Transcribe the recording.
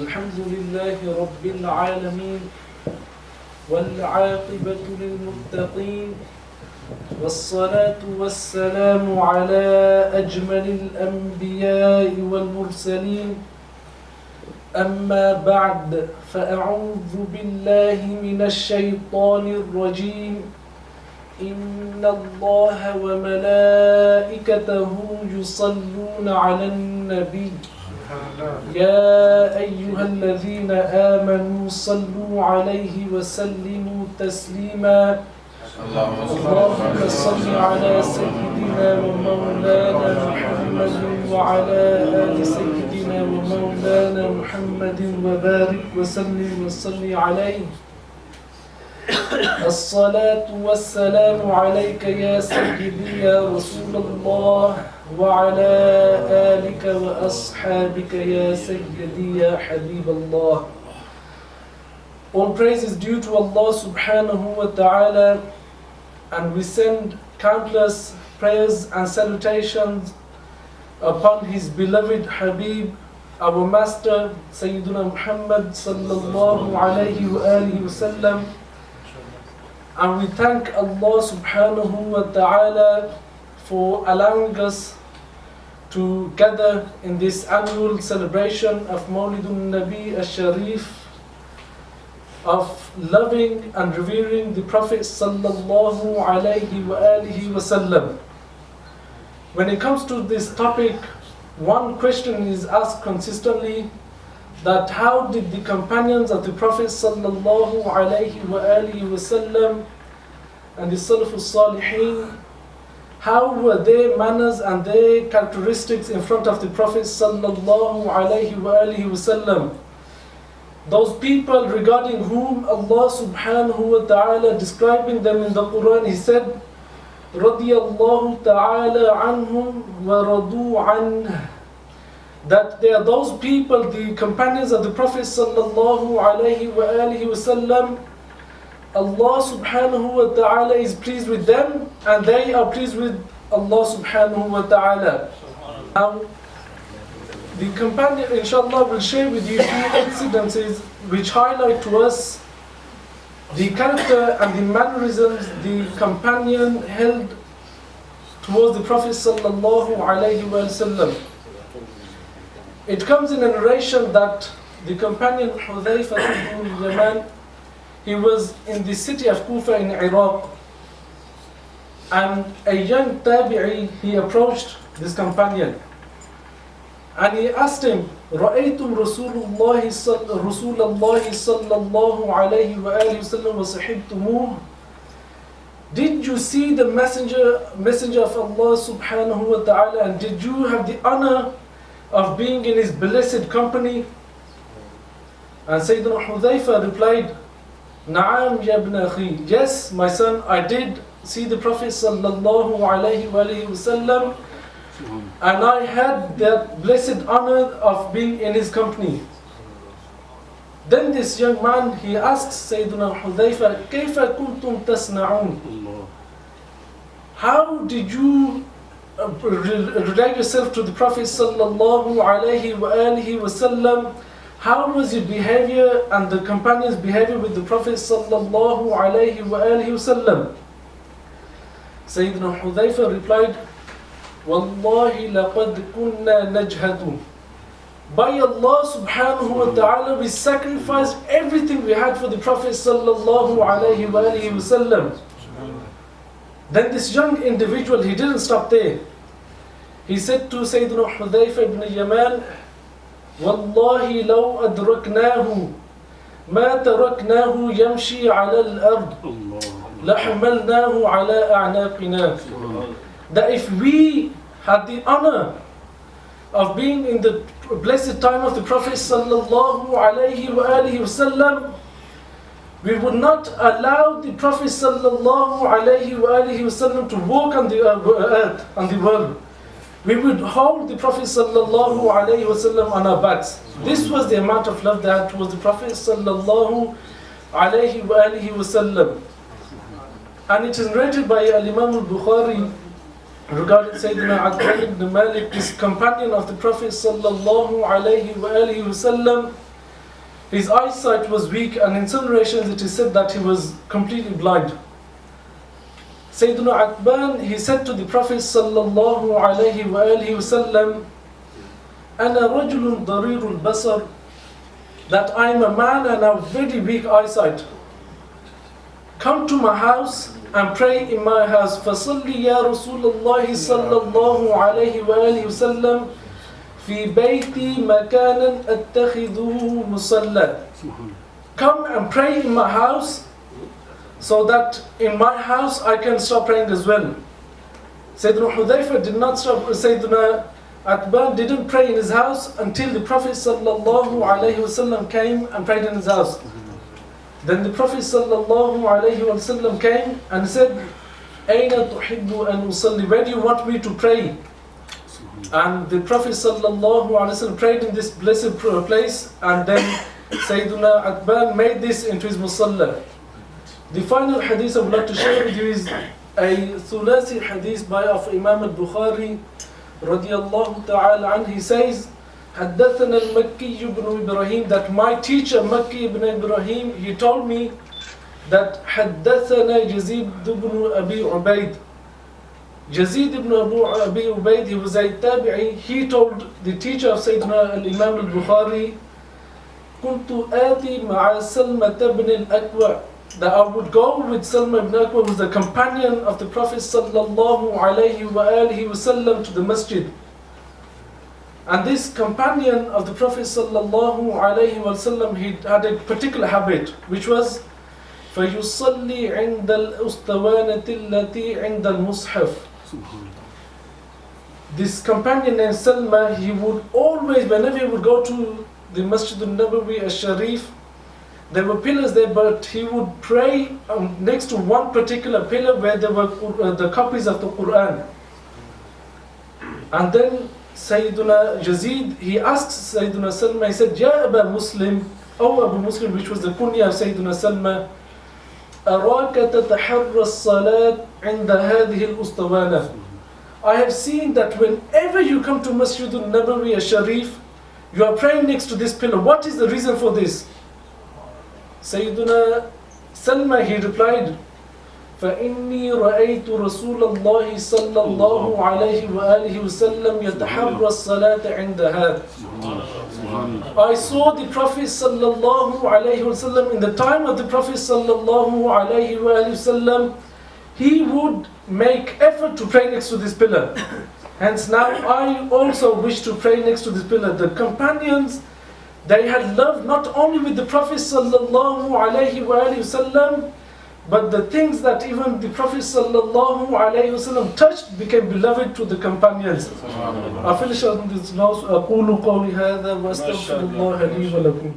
الحمد لله رب العالمين والعاقبة للمتقين والصلاة والسلام على أجمل الأنبياء والمرسلين أما بعد فأعوذ بالله من الشيطان الرجيم إن الله وملائكته يصلون على النبي يا أيها الذين آمنوا صلوا عليه وسلموا تسليما اللهم صل على سيدنا ومولانا محمد وعلى آل سيدنا ومولانا محمد وبارك وسلم وصل عليه الصلاة والسلام عليك يا سيدي يا رسول الله وعلى آلك وأصحابك يا سيدي يا حبيب الله. All praise is due to Allah subhanahu wa ta'ala, and we send countless prayers and salutations upon his beloved Habib, our master Sayyiduna Muhammad sallallahu alayhi wa alihi wa sallam. And we thank Allah subhanahu wa ta'ala for allowing us to gather in this annual celebration of Mawlidun Nabi al-Sharif, of loving and revering the Prophet sallallahu alayhi wa alihi wa sallam. When it comes to this topic, one question is asked consistently, that how did the companions of the Prophet sallallahu alayhi wa alihi wa sallam and the Salafus Salihin, how were their manners and their characteristics in front of the Prophet sallallahu alayhi wa alihi wa sallam? Those people regarding whom Allah subhanahu wa ta'ala describing them in the Quran, He said, radiyallahu ta'ala anhum wa radu anh. That they are those people, the companions of the Prophet sallallahu alayhi wa alihi wa sallam, Allah subhanahu wa ta'ala is pleased with them and they are pleased with Allah subhanahu wa ta'ala. Now, the companion, inshallah, will share with you a few incidences which highlight to us the character and the mannerisms the companion held towards the Prophet sallallahu alayhi wa sallam. It comes in a narration that the companion Hudhayfa ibn Yaman, he was in the city of Kufa in Iraq, and a young tabi'i, he approached this companion and he asked him, رأيتم رسول الله صلى الله عليه وآله وسلم وصحبتموه. Did you see the messenger of Allah subhanahu wa ta'ala, and did you have the honor of being in his blessed company? And Sayyidina Hudhayfa replied, Na'am ya ibn akhi, yes my son, I did see the Prophet sallallahu alayhi wa sallam, and I had that blessed honor of being in his company. Then this young man, he asked Sayyidina Hudhayfa, كيف كنتم تصنعون? How did you relate yourself to the Prophet sallallahu alayhi wa alihi wa sallam? How was your behavior and the companions' behavior with the Prophet sallallahu alayhi wa alihi wa sallam? Sayyidina Hudhayfa replied, Wallahi laqad kunna najhadu. By Allah subhanahu wa ta'ala, we sacrificed everything we had for the Prophet sallallahu alayhi wa alihi wa sallam. Then this young individual, he didn't stop there. He said to Sayyidina Hudhayfa ibn Yaman, Wallahi law adraknahu ma taraknahu yamshi ala al-ard lahamalnahu ala a'naqina. That if we had the honor of being in the blessed time of the Prophet sallallahu alayhi wa alihi wa sallam, we would not allow the Prophet sallallahu alayhi wa alihi wa sallam to walk on the earth, on the world. We would hold the Prophet sallallahu alayhi wa sallam on our backs. This was the amount of love they had towards the Prophet sallallahu alayhi wa alihi wa sallam. And it is narrated by Imam al-Bukhari regarding Sayyidina Adnan ibn Malik, this companion of the Prophet sallallahu alayhi wa alihi wasallam. his eyesight was weak, and in some narrations it is said that he was completely blind. Sayyiduna Atban, he said to the Prophet sallallahu alayhi wa alihi wasallam, أَنَا رَجُلٌ ضَرِيرُ الْبَصَرِ, that I am a man and have very weak eyesight. Come to my house and pray in my house. فَصَلِّ يَا رَسُولَ اللَّهِ صَلَّى اللَّهُ عَلَيْهِ وَآلِهِ وَسَلَّمْ فِي بَيْتِي مَكَانًا أَتَّخِذُهُ مُصَلًّى. Come and pray in my house, so that in my house I can start praying as well. Sayyidina Hudayfa did not stop, Sayyidina Atban didn't pray in his house until the Prophet sallallahu alaihi wasallam came and prayed in his house. Then the Prophet sallallahu alaihi wasallam came and said, Aina tuhibbu an usalli, where do you want me to pray? And the Prophet sallallahu alaihi wasallam prayed in this blessed place, and then Sayyidina Atban made this into his musalla. The final hadith I would like to share with you is a thulasi hadith by of Imam al-Bukhari radiyallahu ta'ala anhu. He says, حدثنا المكي ibn Ibrahim, that my teacher Makki ibn Ibrahim, he told me that حدثنا Yazid ibn Abi Ubaid. Yazid ibn Abi Ubaid, he was a tabi'i, he told the teacher of Sayyidina al-Imam al-Bukhari, كنت آتي مع سلمة بن الأكوع, that I would go with Salma ibn Akwa, who was the companion of the Prophet sallallahu alayhi wa alihi wasallam, to the masjid. And this companion of the Prophet sallallahu alayhi wasallam, he had a particular habit, which was فَيُصَلِّي عِنْدَ الْأُسْتَوَانَةِ الَّتِي عِنْدَ الْمُصْحَفِ. This companion named Salma, he would always, whenever he would go to the Masjid al-Nabawi al-Sharif, there were pillars there, but he would pray next to one particular pillar where there were the copies of the Quran. And then Sayyiduna Yazid, he asked Sayyiduna Salma, he said, Ya Aba Muslim, O Abu Muslim, which was the kunya of Sayyiduna Salma, أراك تتحرى الصلاة عند هذه الأسطوانة. I have seen that whenever you come to Masjid al-Nabawi al-Sharif, you are praying next to this pillar. What is the reason for this? Sayyiduna Salma, he replied, فإني رأيت رسول الله صلى الله عليه وآله وسلم يتحرى الصلاة عندها. I saw the Prophet صلى الله عليه وسلم, in the time of the Prophet صلى الله عليه وآله وسلم, he would make effort to pray next to this pillar. Hence now I also wish to pray next to this pillar. The companions, they had loved not only with the Prophet sallallahu alaihi wasallam, but the things that even the Prophet sallallahu alaihi wasallam touched became beloved to the companions. I finish on this now. أقول قولي هذا وأستغفر الله لي ولكم.